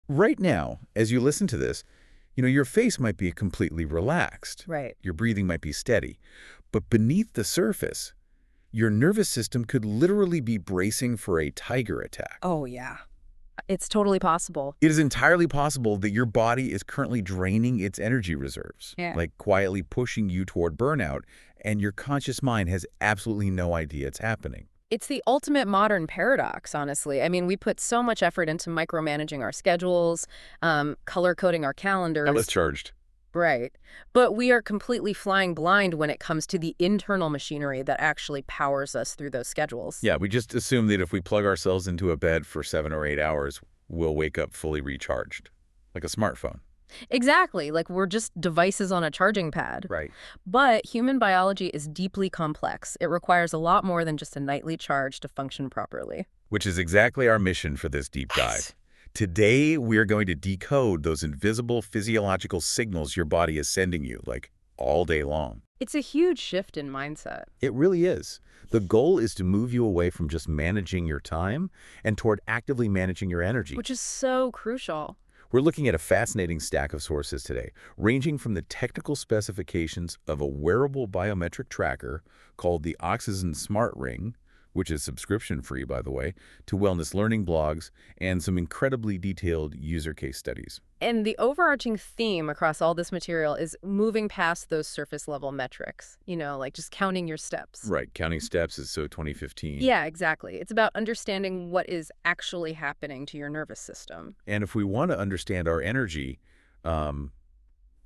Right now, as you listen to this, your face might be completely relaxed. Right. Your breathing might be steady. But beneath the surface, your nervous system could literally be bracing for a tiger attack. Oh, yeah. It's totally possible. It is entirely possible that your body is currently draining its energy reserves, Yeah. like quietly pushing you toward burnout, and your conscious mind has absolutely no idea it's happening. It's the ultimate modern paradox, honestly. I mean, we put so much effort into micromanaging our schedules, color coding our Atlas calendars. charged. Right. But we are completely flying blind when it comes to the internal machinery that actually powers us through those schedules. Yeah, we just assume that if we plug ourselves into a bed for 7 or 8 hours, we'll wake up fully recharged, like a smartphone. Exactly. Like we're just devices on a charging pad. Right. But human biology is deeply complex. It requires a lot more than just a nightly charge to function properly. Which is exactly our mission for this deep dive. Today, we are going to decode those invisible physiological signals your body is sending you, like, all day long. It's a huge shift in mindset. It really is. The goal is to move you away from just managing your time and toward actively managing your energy. Which is so crucial. We're looking at a fascinating stack of sources today, ranging from the technical specifications of a wearable biometric tracker called the OXYZEN Smart Ring, which is subscription-free, by the way, to wellness learning blogs and some incredibly detailed user case studies. And the overarching theme across all this material is moving past those surface level metrics, like just counting your steps. Right, counting steps is so 2015. Yeah, exactly. It's about understanding what is actually happening to your nervous system. And if we want to understand our energy,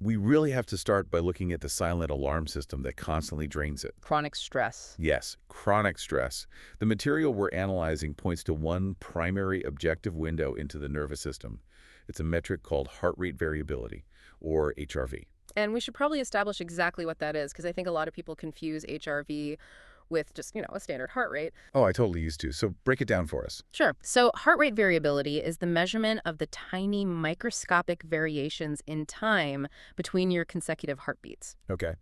we really have to start by looking at the silent alarm system that constantly drains it. Chronic stress. Yes, chronic stress. The material we're analyzing points to one primary objective window into the nervous system. It's a metric called heart rate variability, or HRV. And we should probably establish exactly what that is, because I think a lot of people confuse HRV with just, a standard heart rate. Oh, I totally used to. So break it down for us. Sure. So heart rate variability is the measurement of the tiny microscopic variations in time between your consecutive heartbeats. Okay.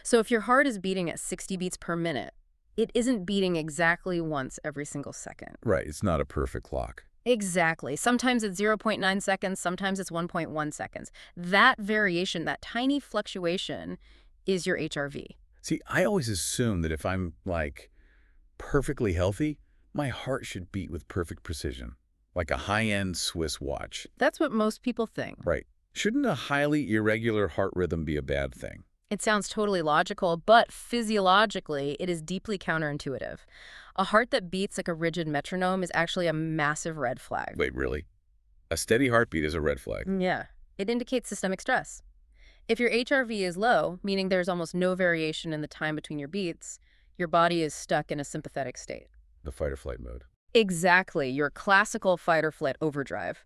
So if your heart is beating at 60 beats per minute, it isn't beating exactly once every single second. Right, it's not a perfect clock. Exactly. Sometimes it's 0.9 seconds, sometimes it's 1.1 seconds. That variation, that tiny fluctuation, is your HRV. See, I always assume that if I'm, like, perfectly healthy, my heart should beat with perfect precision, like a high-end Swiss watch. That's what most people think. Right. Shouldn't a highly irregular heart rhythm be a bad thing? It sounds totally logical, but physiologically, it is deeply counterintuitive. A heart that beats like a rigid metronome is actually a massive red flag. Wait, really? A steady heartbeat is a red flag. Yeah. It indicates systemic stress. If your HRV is low, meaning there's almost no variation in the time between your beats, your body is stuck in a sympathetic state. The fight or flight mode. Exactly, your classical fight or flight overdrive.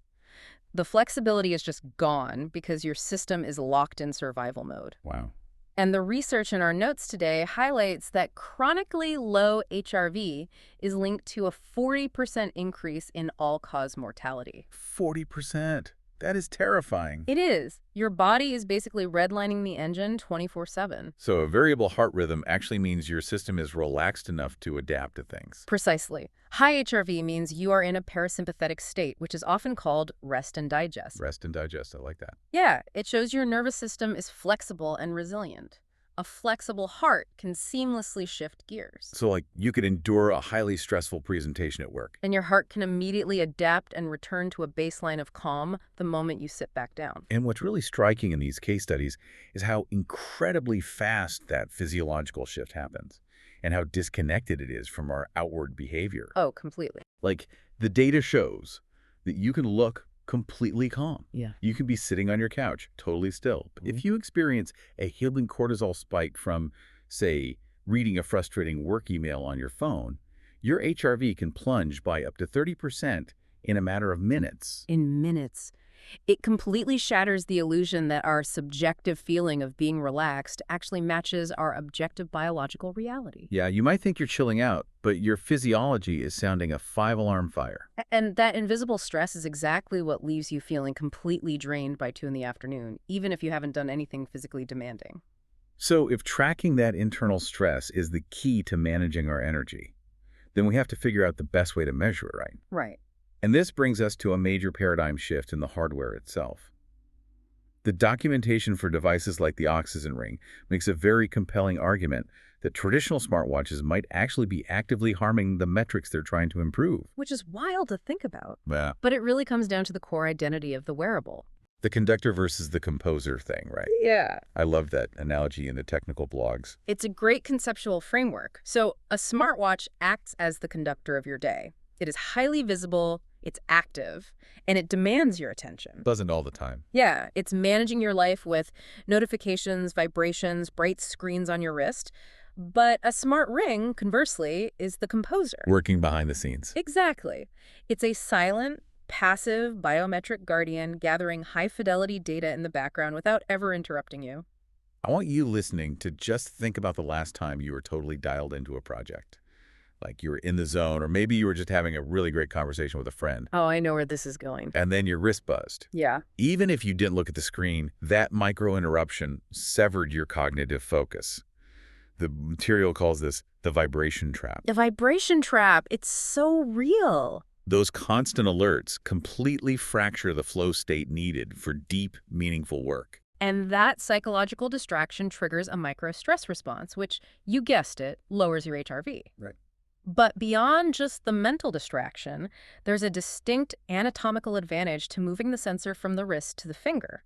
The flexibility is just gone because your system is locked in survival mode. Wow. And the research in our notes today highlights that chronically low HRV is linked to a 40% increase in all-cause mortality. 40%. That is terrifying. It is. Your body is basically redlining the engine 24/7. So a variable heart rhythm actually means your system is relaxed enough to adapt to things. Precisely. High HRV means you are in a parasympathetic state, which is often called rest and digest. Rest and digest, I like that. Yeah, it shows your nervous system is flexible and resilient. A flexible heart can seamlessly shift gears. So, like, you could endure a highly stressful presentation at work. And your heart can immediately adapt and return to a baseline of calm the moment you sit back down. And what's really striking in these case studies is how incredibly fast that physiological shift happens and how disconnected it is from our outward behavior. Oh, completely. Like, the data shows that you can look completely calm. Yeah. You can be sitting on your couch, totally still. But if you experience a healing cortisol spike from, say, reading a frustrating work email on your phone, your HRV can plunge by up to 30% in a matter of minutes. In minutes. It completely shatters the illusion that our subjective feeling of being relaxed actually matches our objective biological reality. Yeah, you might think you're chilling out, but your physiology is sounding a 5-alarm fire. And that invisible stress is exactly what leaves you feeling completely drained by 2 in the afternoon, even if you haven't done anything physically demanding. So if tracking that internal stress is the key to managing our energy, then we have to figure out the best way to measure it, right? Right. And this brings us to a major paradigm shift in the hardware itself. The documentation for devices like the OXYZEN Ring makes a very compelling argument that traditional smartwatches might actually be actively harming the metrics they're trying to improve. Which is wild to think about. Yeah. But it really comes down to the core identity of the wearable. The conductor versus the composer thing, right? Yeah. I love that analogy in the technical blogs. It's a great conceptual framework. So a smartwatch acts as the conductor of your day. It is highly visible, it's active, and it demands your attention. Doesn't all the time. Yeah, it's managing your life with notifications, vibrations, bright screens on your wrist. But a smart ring, conversely, is the composer. Working behind the scenes. Exactly. It's a silent, passive biometric guardian gathering high-fidelity data in the background without ever interrupting you. I want you listening to just think about the last time you were totally dialed into a project. Like you were in the zone, or maybe you were just having a really great conversation with a friend. Oh, I know where this is going. And then your wrist buzzed. Yeah. Even if you didn't look at the screen, that micro-interruption severed your cognitive focus. The material calls this the vibration trap. The vibration trap, it's so real. Those constant alerts completely fracture the flow state needed for deep, meaningful work. And that psychological distraction triggers a micro-stress response, which, you guessed it, lowers your HRV. Right. But beyond just the mental distraction, there's a distinct anatomical advantage to moving the sensor from the wrist to the finger.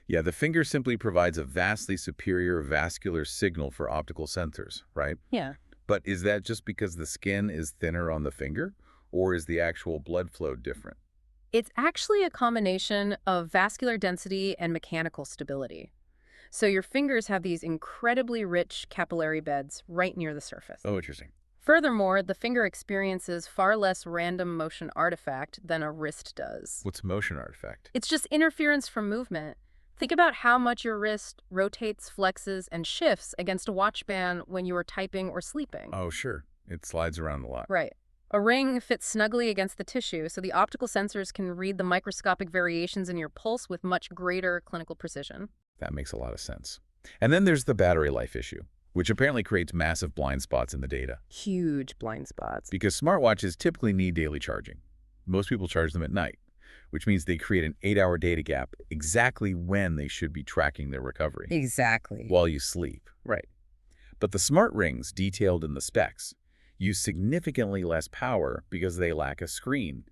Yeah, the finger simply provides a vastly superior vascular signal for optical sensors, right? Yeah. But is that just because the skin is thinner on the finger, or is the actual blood flow different? It's actually a combination of vascular density and mechanical stability. So your fingers have these incredibly rich capillary beds right near the surface. Oh, interesting. Furthermore, the finger experiences far less random motion artifact than a wrist does. What's motion artifact? It's just interference from movement. Think about how much your wrist rotates, flexes, and shifts against a watch band when you are typing or sleeping. Oh, sure. It slides around a lot. Right. A ring fits snugly against the tissue, so the optical sensors can read the microscopic variations in your pulse with much greater clinical precision. That makes a lot of sense. And then there's the battery life issue, which apparently creates massive blind spots in the data. Huge blind spots. Because smartwatches typically need daily charging. Most people charge them at night, which means they create an 8-hour data gap exactly when they should be tracking their recovery. Exactly. While you sleep. Right. But the smart rings detailed in the specs use significantly less power because they lack a screen,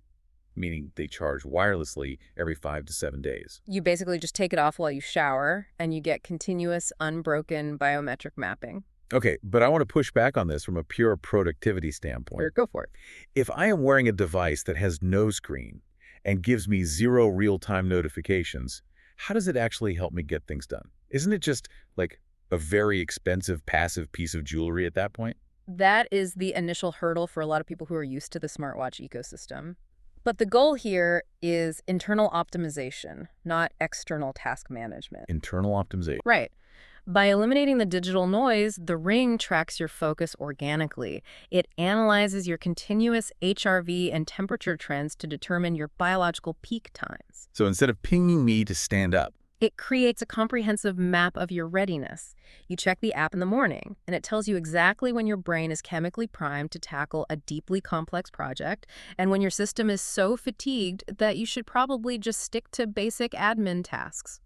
meaning they charge wirelessly every 5 to 7 days. You basically just take it off while you shower, and you get continuous, unbroken biometric mapping. Okay, but I want to push back on this from a pure productivity standpoint. Here, go for it. If I am wearing a device that has no screen and gives me 0 real-time notifications, how does it actually help me get things done? Isn't it just like a very expensive passive piece of jewelry at that point? That is the initial hurdle for a lot of people who are used to the smartwatch ecosystem. But the goal here is internal optimization, not external task management. Internal optimization. Right. By eliminating the digital noise, the ring tracks your focus organically. It analyzes your continuous HRV and temperature trends to determine your biological peak times. So instead of pinging me to stand up, It creates a comprehensive map of your readiness. You check the app in the morning, and it tells you exactly when your brain is chemically primed to tackle a deeply complex project, and when your system is so fatigued that you should probably just stick to basic admin tasks.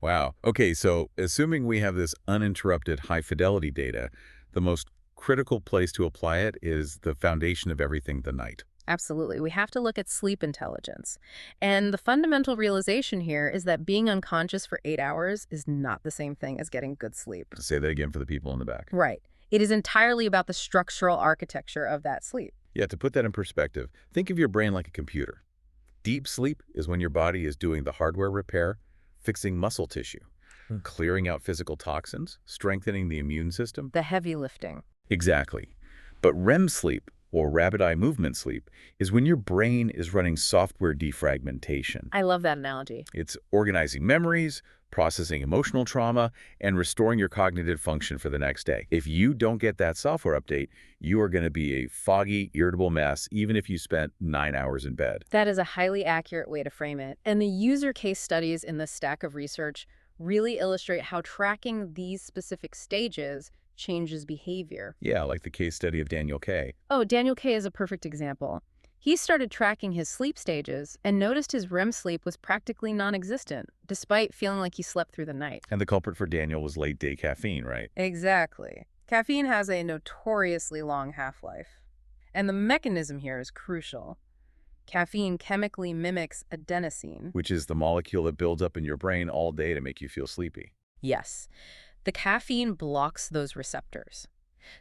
wow. Okay, so assuming we have this uninterrupted high-fidelity data, the most critical place to apply it is the foundation of everything, the night. Absolutely. We have to look at sleep intelligence. And the fundamental realization here is that being unconscious for 8 hours is not the same thing as getting good sleep. Say that again for the people in the back. Right. It is entirely about the structural architecture of that sleep. Yeah, to put that in perspective, think of your brain like a computer. Deep sleep is when your body is doing the hardware repair, fixing muscle tissue, clearing out physical toxins, strengthening the immune system. The heavy lifting. Exactly. But REM sleep, or rapid eye movement sleep, is when your brain is running software defragmentation. I love that analogy. It's organizing memories, processing emotional trauma, and restoring your cognitive function for the next day. If you don't get that software update, you are going to be a foggy, irritable mess, even if you spent 9 hours in bed. That is a highly accurate way to frame it. And the user case studies in this stack of research really illustrate how tracking these specific stages changes behavior. Yeah, like the case study of Daniel K. Oh, Daniel K. is a perfect example. He started tracking his sleep stages and noticed his REM sleep was practically non-existent, despite feeling like he slept through the night. And the culprit for Daniel was late-day caffeine, right? Exactly. Caffeine has a notoriously long half-life. And the mechanism here is crucial. Caffeine chemically mimics adenosine. Which is the molecule that builds up in your brain all day to make you feel sleepy. Yes, the caffeine blocks those receptors.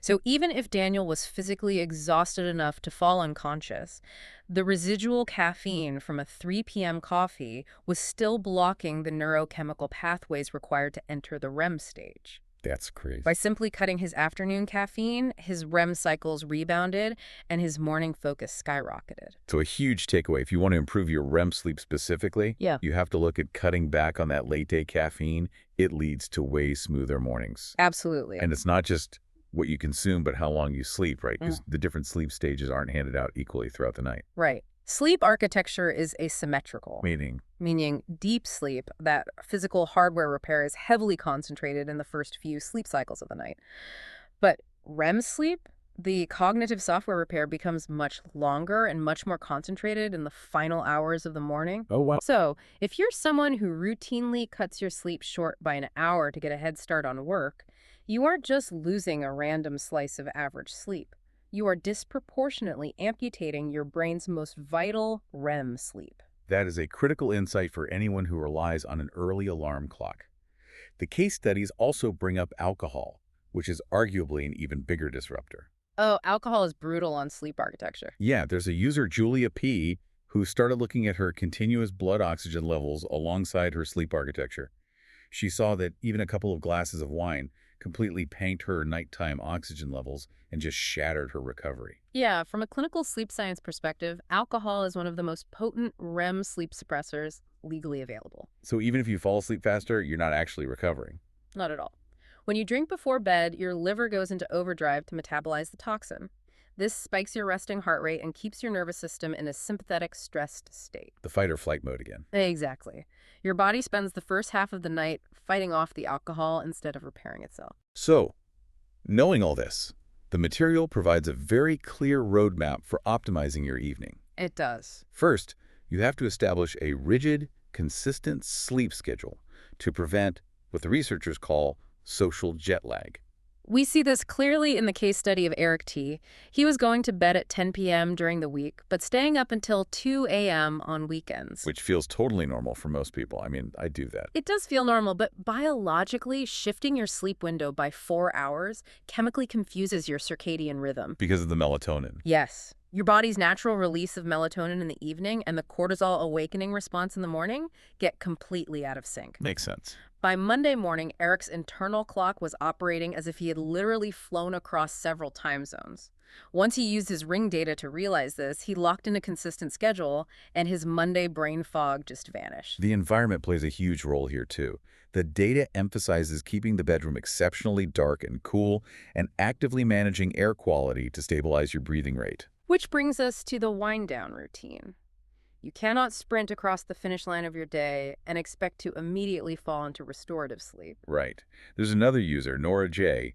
So even if Daniel was physically exhausted enough to fall unconscious, the residual caffeine from a 3 p.m. coffee was still blocking the neurochemical pathways required to enter the REM stage. That's crazy. By simply cutting his afternoon caffeine, his REM cycles rebounded and his morning focus skyrocketed. So a huge takeaway, if you want to improve your REM sleep specifically, Yeah. you have to look at cutting back on that late-day caffeine. It leads to way smoother mornings. Absolutely. And it's not just what you consume, but how long you sleep, right? Because the different sleep stages aren't handed out equally throughout the night. Right. Sleep architecture is asymmetrical. Meaning Deep sleep, that physical hardware repair, is heavily concentrated in the first few sleep cycles of the night. But REM sleep, the cognitive software repair, becomes much longer and much more concentrated in the final hours of the morning. oh, wow. So, if you're someone who routinely cuts your sleep short by an hour to get a head start on work, you aren't just losing a random slice of average sleep. You are disproportionately amputating your brain's most vital REM sleep. That is a critical insight for anyone who relies on an early alarm clock. The case studies also bring up alcohol, which is arguably an even bigger disruptor. Oh, alcohol is brutal on sleep architecture. Yeah, there's a user, Julia P., who started looking at her continuous blood oxygen levels alongside her sleep architecture. She saw that even a couple of glasses of wine completely panked her nighttime oxygen levels and just shattered her recovery. Yeah, from a clinical sleep science perspective, alcohol is one of the most potent REM sleep suppressors legally available. So even if you fall asleep faster, you're not actually recovering. Not at all. When you drink before bed, your liver goes into overdrive to metabolize the toxin. This spikes your resting heart rate and keeps your nervous system in a sympathetic, stressed state. The fight or flight mode again. Exactly. Your body spends the first half of the night fighting off the alcohol instead of repairing itself. So, knowing all this, the material provides a very clear roadmap for optimizing your evening. It does. First, you have to establish a rigid, consistent sleep schedule to prevent what the researchers call social jet lag. We see this clearly in the case study of Eric T. He was going to bed at 10 p.m. during the week, but staying up until 2 a.m. on weekends. Which feels totally normal for most people. I mean, I do that. It does feel normal, but biologically, shifting your sleep window by 4 hours chemically confuses your circadian rhythm. Because of the melatonin. Yes. Your body's natural release of melatonin in the evening and the cortisol awakening response in the morning get completely out of sync. Makes sense. By Monday morning, Eric's internal clock was operating as if he had literally flown across several time zones. Once he used his Ring data to realize this, he locked in a consistent schedule, and his Monday brain fog just vanished. The environment plays a huge role here, too. The data emphasizes keeping the bedroom exceptionally dark and cool and actively managing air quality to stabilize your breathing rate. Which brings us to the wind-down routine. You cannot sprint across the finish line of your day and expect to immediately fall into restorative sleep. Right. There's another user, Nora J.,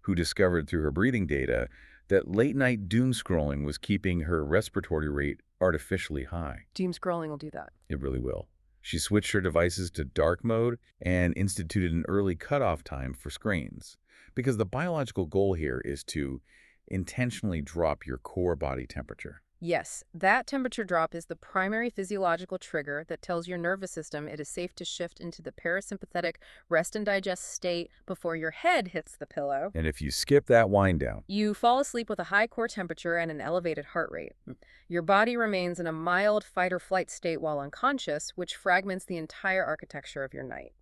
who discovered through her breathing data that late-night doom scrolling was keeping her respiratory rate artificially high. Doom scrolling will do that. It really will. She switched her devices to dark mode and instituted an early cutoff time for screens, because the biological goal here is to intentionally drop your core body temperature. Yes, that temperature drop is the primary physiological trigger that tells your nervous system it is safe to shift into the parasympathetic rest and digest state before your head hits the pillow. And if you skip that wind down, You fall asleep with a high core temperature and an elevated heart rate. Your body remains in a mild fight or flight state while unconscious, which fragments the entire architecture of your night.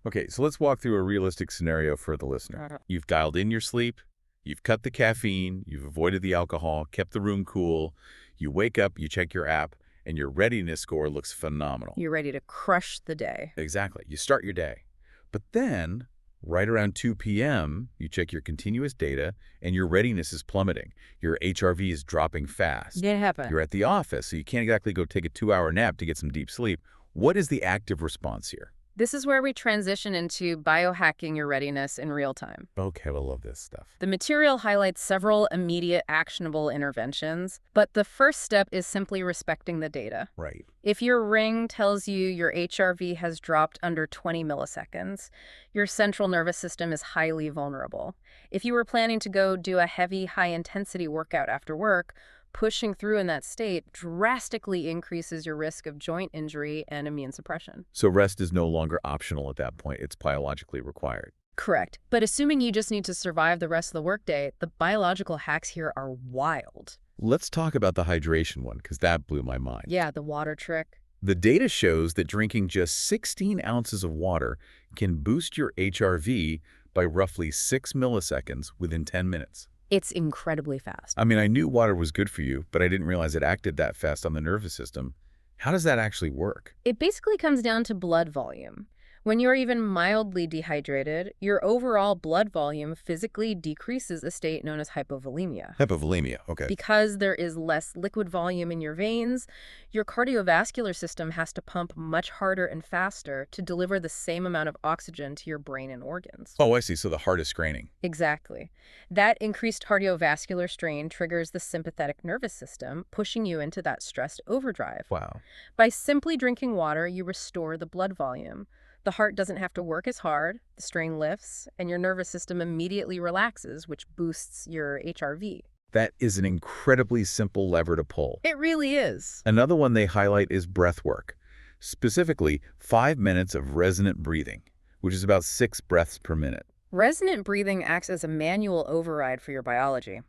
Okay, so let's walk through a realistic scenario for the listener. You've dialed in your sleep, you've cut the caffeine, you've avoided the alcohol, kept the room cool. You wake up, you check your app, and your readiness score looks phenomenal. You're ready to crush the day. Exactly. You start your day. But then, right around 2 p.m., you check your continuous data, and your readiness is plummeting. Your HRV is dropping fast. Didn't happen. You're at the office, so you can't exactly go take a 2-hour nap to get some deep sleep. What is the active response here? This is where we transition into biohacking your readiness in real time. Okay, I love this stuff. The material highlights several immediate actionable interventions, but the first step is simply respecting the data. Right. If your ring tells you your HRV has dropped under 20 milliseconds, your central nervous system is highly vulnerable. If you were planning to go do a heavy, high-intensity workout after work, pushing through in that state drastically increases your risk of joint injury and immune suppression. So rest is no longer optional at that point. It's biologically required. Correct. But assuming you just need to survive the rest of the workday, the biological hacks here are wild. Let's talk about the hydration one, because that blew my mind. Yeah, the water trick. The data shows that drinking just 16 ounces of water can boost your HRV by roughly 6 milliseconds within 10 minutes. It's incredibly fast. I mean, I knew water was good for you, but I didn't realize it acted that fast on the nervous system. How does that actually work? It basically comes down to blood volume. When you're even mildly dehydrated, your overall blood volume physically decreases a state known as hypovolemia. Hypovolemia, okay. Because there is less liquid volume in your veins, your cardiovascular system has to pump much harder and faster to deliver the same amount of oxygen to your brain and organs. Oh, I see. So the heart is straining. Exactly. That increased cardiovascular strain triggers the sympathetic nervous system, pushing you into that stressed overdrive. Wow. By simply drinking water, you restore the blood volume. The heart doesn't have to work as hard, the strain lifts, and your nervous system immediately relaxes, which boosts your HRV. That is an incredibly simple lever to pull. It really is. Another one they highlight is breath work, specifically 5 minutes of resonant breathing, which is about 6 breaths per minute. Resonant breathing acts as a manual override for your biology.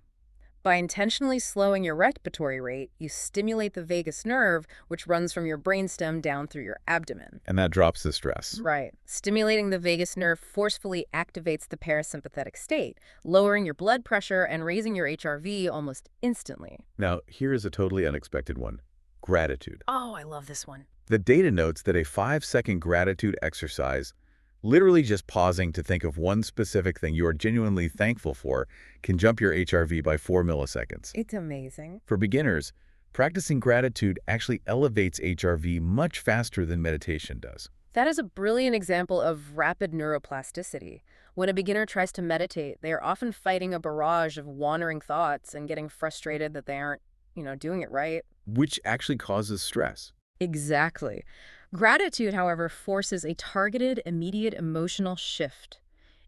By intentionally slowing your respiratory rate, you stimulate the vagus nerve, which runs from your brainstem down through your abdomen. And that drops the stress. Right. Stimulating the vagus nerve forcefully activates the parasympathetic state, lowering your blood pressure and raising your HRV almost instantly. Now, here is a totally unexpected one. Gratitude. Oh, I love this one. The data notes that a 5-second gratitude exercise, literally just pausing to think of one specific thing you are genuinely thankful for, can jump your HRV by 4 milliseconds. It's amazing. For beginners, practicing gratitude actually elevates HRV much faster than meditation does. That is a brilliant example of rapid neuroplasticity. When a beginner tries to meditate, they are often fighting a barrage of wandering thoughts and getting frustrated that they aren't, doing it right. Which actually causes stress. Exactly. Gratitude, however, forces a targeted, immediate emotional shift.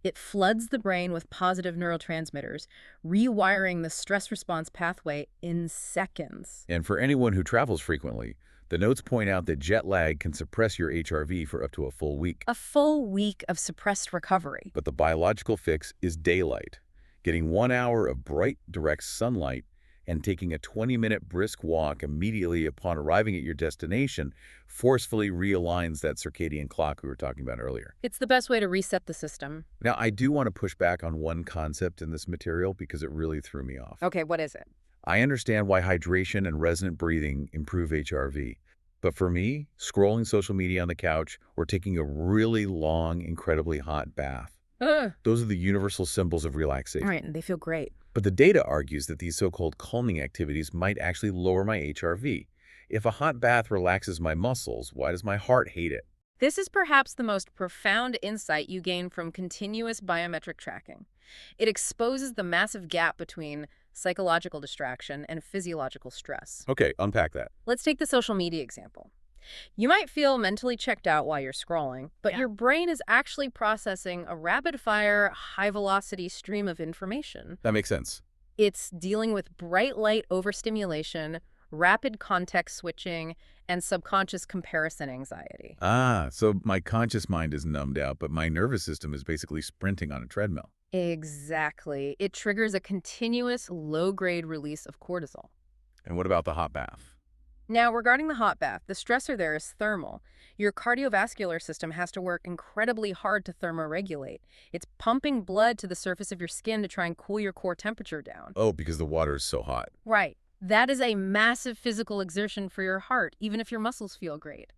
It floods the brain with positive neurotransmitters, rewiring the stress response pathway in seconds. And for anyone who travels frequently, the notes point out that jet lag can suppress your HRV for up to a full week. A full week of suppressed recovery. But the biological fix is daylight. Getting 1 hour of bright, direct sunlight and taking a 20-minute brisk walk immediately upon arriving at your destination forcefully realigns that circadian clock we were talking about earlier. It's the best way to reset the system. Now, I do want to push back on one concept in this material because it really threw me off. Okay, what is it? I understand why hydration and resonant breathing improve HRV. But for me, scrolling social media on the couch or taking a really long, incredibly hot bath, those are the universal symbols of relaxation. All right, and they feel great. But the data argues that these so-called calming activities might actually lower my HRV. If a hot bath relaxes my muscles, why does my heart hate it? This is perhaps the most profound insight you gain from continuous biometric tracking. It exposes the massive gap between psychological distraction and physiological stress. Okay, unpack that. Let's take the social media example. You might feel mentally checked out while you're scrolling, but your brain is actually processing a rapid-fire, high-velocity stream of information. That makes sense. It's dealing with bright light overstimulation, rapid context switching, and subconscious comparison anxiety. So my conscious mind is numbed out, but my nervous system is basically sprinting on a treadmill. Exactly. It triggers a continuous low-grade release of cortisol. And what about the hot bath? Now, regarding the hot bath, the stressor there is thermal. Your cardiovascular system has to work incredibly hard to thermoregulate. It's pumping blood to the surface of your skin to try and cool your core temperature down. Oh, because the water is so hot. Right. That is a massive physical exertion for your heart, even if your muscles feel great.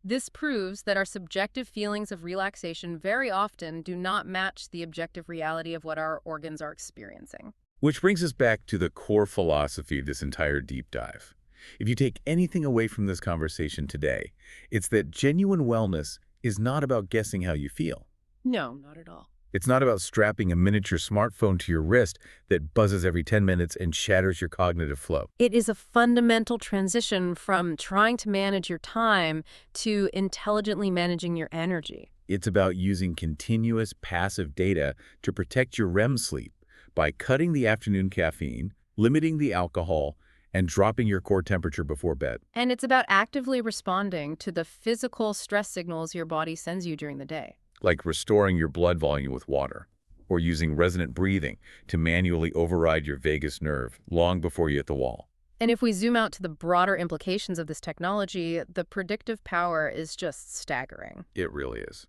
This proves that our subjective feelings of relaxation very often do not match the objective reality of what our organs are experiencing. Which brings us back to the core philosophy of this entire deep dive. If you take anything away from this conversation today, it's that genuine wellness is not about guessing how you feel. No, not at all. It's not about strapping a miniature smartphone to your wrist that buzzes every 10 minutes and shatters your cognitive flow. It is a fundamental transition from trying to manage your time to intelligently managing your energy. It's about using continuous passive data to protect your REM sleep by cutting the afternoon caffeine, limiting the alcohol, and dropping your core temperature before bed. And it's about actively responding to the physical stress signals your body sends you during the day. Like restoring your blood volume with water, or using resonant breathing to manually override your vagus nerve long before you hit the wall. And if we zoom out to the broader implications of this technology, the predictive power is just staggering. It really is.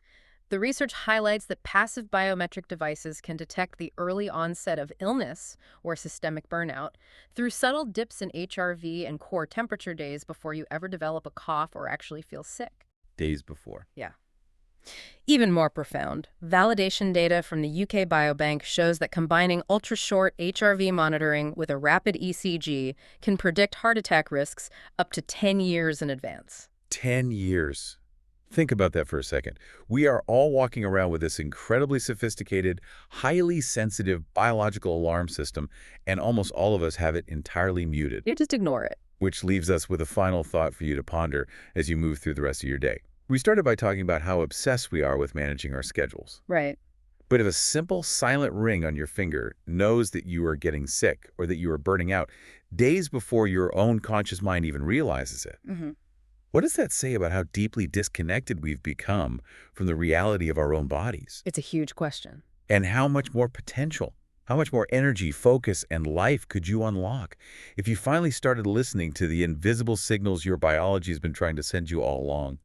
The research highlights that passive biometric devices can detect the early onset of illness or systemic burnout through subtle dips in HRV and core temperature days before you ever develop a cough or actually feel sick. Days before. Yeah. Even more profound, validation data from the UK Biobank shows that combining ultra-short HRV monitoring with a rapid ECG can predict heart attack risks up to 10 years in advance. 10 years. Think about that for a second. We are all walking around with this incredibly sophisticated, highly sensitive biological alarm system, and almost all of us have it entirely muted. You just ignore it. Which leaves us with a final thought for you to ponder as you move through the rest of your day. We started by talking about how obsessed we are with managing our schedules. Right. But if a simple silent ring on your finger knows that you are getting sick or that you are burning out days before your own conscious mind even realizes it, what does that say about how deeply disconnected we've become from the reality of our own bodies? It's a huge question. And how much more potential, how much more energy, focus, and life could you unlock if you finally started listening to the invisible signals your biology has been trying to send you all along?